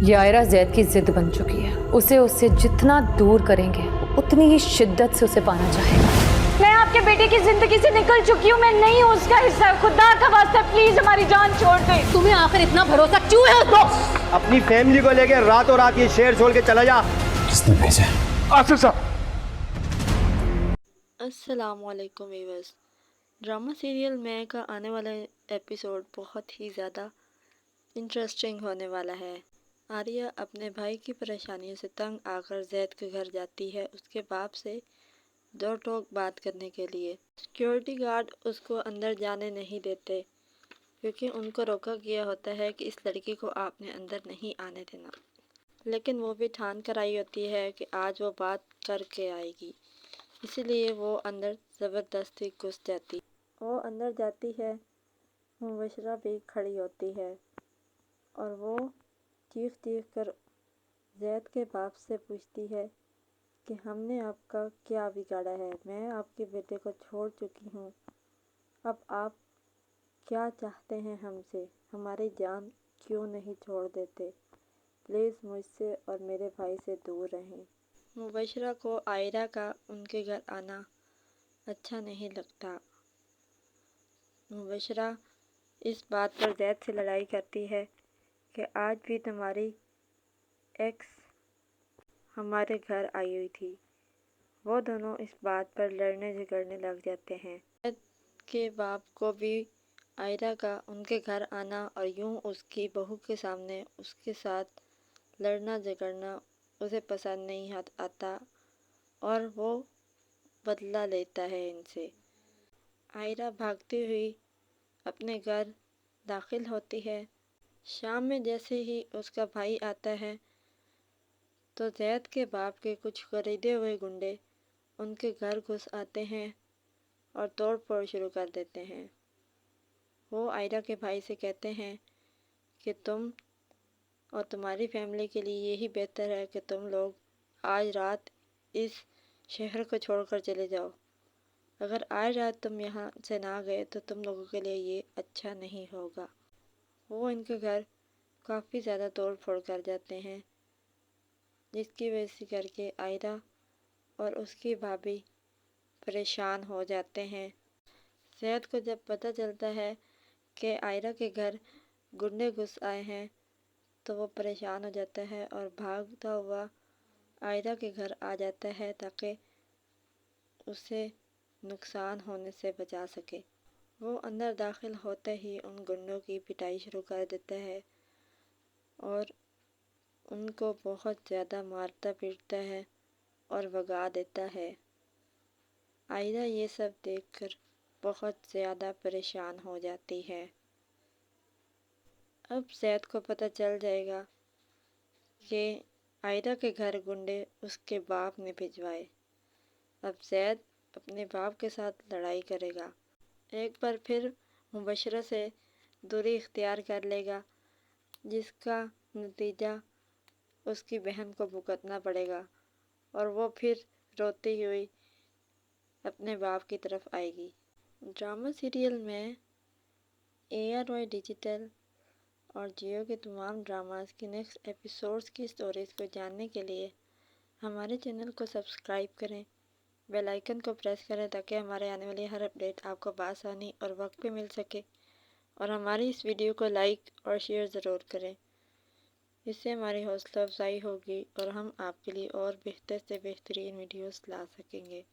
ये आयरा जैद की जिद बन चुकी है। उसे उससे जितना दूर करेंगे उतनी ही शिद्दत से उसे पाना चाहेगा। मैं आपके बेटे की जिंदगी से निकल चुकी हूँ, मैं नहीं हूँ उसका हिस्सा। खुदा का वास्ता प्लीज हमारी जान छोड़ दे। तुम्हें आखिर इतना भरोसा क्यों है उसको? अपनी फैमिली को लेके रातों रात ये शहर छोड़ के चला जा। किसने भेजा? आसिफ साहब। अस्सलामुअलैकुम व्यूअर्स। ड्रामा सीरियल मैं का आने वाला एपिसोड बहुत ही ज़्यादा इंटरेस्टिंग होने वाला है। आर्या अपने भाई की परेशानियों से तंग आकर जैद के घर जाती है उसके बाप से दो टोक बात करने के लिए। सिक्योरिटी गार्ड उसको अंदर जाने नहीं देते क्योंकि उनको रोका गया होता है कि इस लड़की को आपने अंदर नहीं आने देना, लेकिन वो भी ठान कर आई होती है कि आज वो बात करके आएगी, इसीलिए वो अंदर ज़बरदस्ती घुस जाती। वो अंदर जाती है, मुबशरा भी खड़ी होती है और वो चीख चीख कर जैद के बाप से पूछती है कि हमने आपका क्या बिगाड़ा है, मैं आपके बेटे को छोड़ चुकी हूँ, अब आप क्या चाहते हैं हमसे, हमारी जान क्यों नहीं छोड़ देते, प्लीज़ मुझसे और मेरे भाई से दूर रहें। मुबशरा को आयरा का उनके घर आना अच्छा नहीं लगता। मुबशरा इस बात पर जैद से लड़ाई करती है कि आज भी तुम्हारी एक्स हमारे घर आई हुई थी। वो दोनों इस बात पर लड़ने झगड़ने लग जाते हैं। जैद के बाप को भी आयरा का उनके घर आना और यूं उसकी बहू के सामने उसके साथ लड़ना झगड़ना उसे पसंद नहीं आता और वो बदला लेता है इनसे। आयरा भागती हुई अपने घर दाखिल होती है। शाम में जैसे ही उसका भाई आता है तो जैद के बाप के कुछ खरीदे हुए गुंडे उनके घर घुस आते हैं और तोड़ फोड़ शुरू कर देते हैं। वो आयरा के भाई से कहते हैं कि तुम और तुम्हारी फैमिली के लिए यही बेहतर है कि तुम लोग आज रात इस शहर को छोड़कर चले जाओ। अगर आज रात तुम यहाँ से ना गए तो तुम लोगों के लिए ये अच्छा नहीं होगा। वो इनके घर काफ़ी ज़्यादा तोड़ फोड़ कर जाते हैं, जिसकी वजह से करके आयरा और उसकी भाभी परेशान हो जाते हैं। जैद को जब पता चलता है कि आयरा के घर गुंडे घुस आए हैं तो वो परेशान हो जाता है और भागता हुआ आयरा के घर आ जाता है ताकि उसे नुकसान होने से बचा सके। वो अंदर दाखिल होते ही उन गुंडों की पिटाई शुरू कर देता है और उनको बहुत ज़्यादा मारता पीटता है और भगा देता है। आयरा ये सब देखकर बहुत ज़्यादा परेशान हो जाती है। अब जैद को पता चल जाएगा कि आयरा के घर गुंडे उसके बाप ने भिजवाए। अब जैद अपने बाप के साथ लड़ाई करेगा, एक बार फिर मुबशरा से दूरी इख्तियार कर लेगा, जिसका नतीजा उसकी बहन को भुगतना पड़ेगा और वो फिर रोती हुई अपने बाप की तरफ आएगी। ड्रामा सीरियल में ARY डिजिटल और जियो के तमाम ड्रामास की नेक्स्ट एपिसोड्स की स्टोरीज़ को जानने के लिए हमारे चैनल को सब्सक्राइब करें, बेल आइकन को प्रेस करें ताकि हमारे आने वाली हर अपडेट आपको बआसानी और वक्त पे मिल सके, और हमारी इस वीडियो को लाइक और शेयर ज़रूर करें। इससे हमारी हौसला अफजाई होगी और हम आपके लिए और बेहतर से बेहतरीन वीडियोस ला सकेंगे।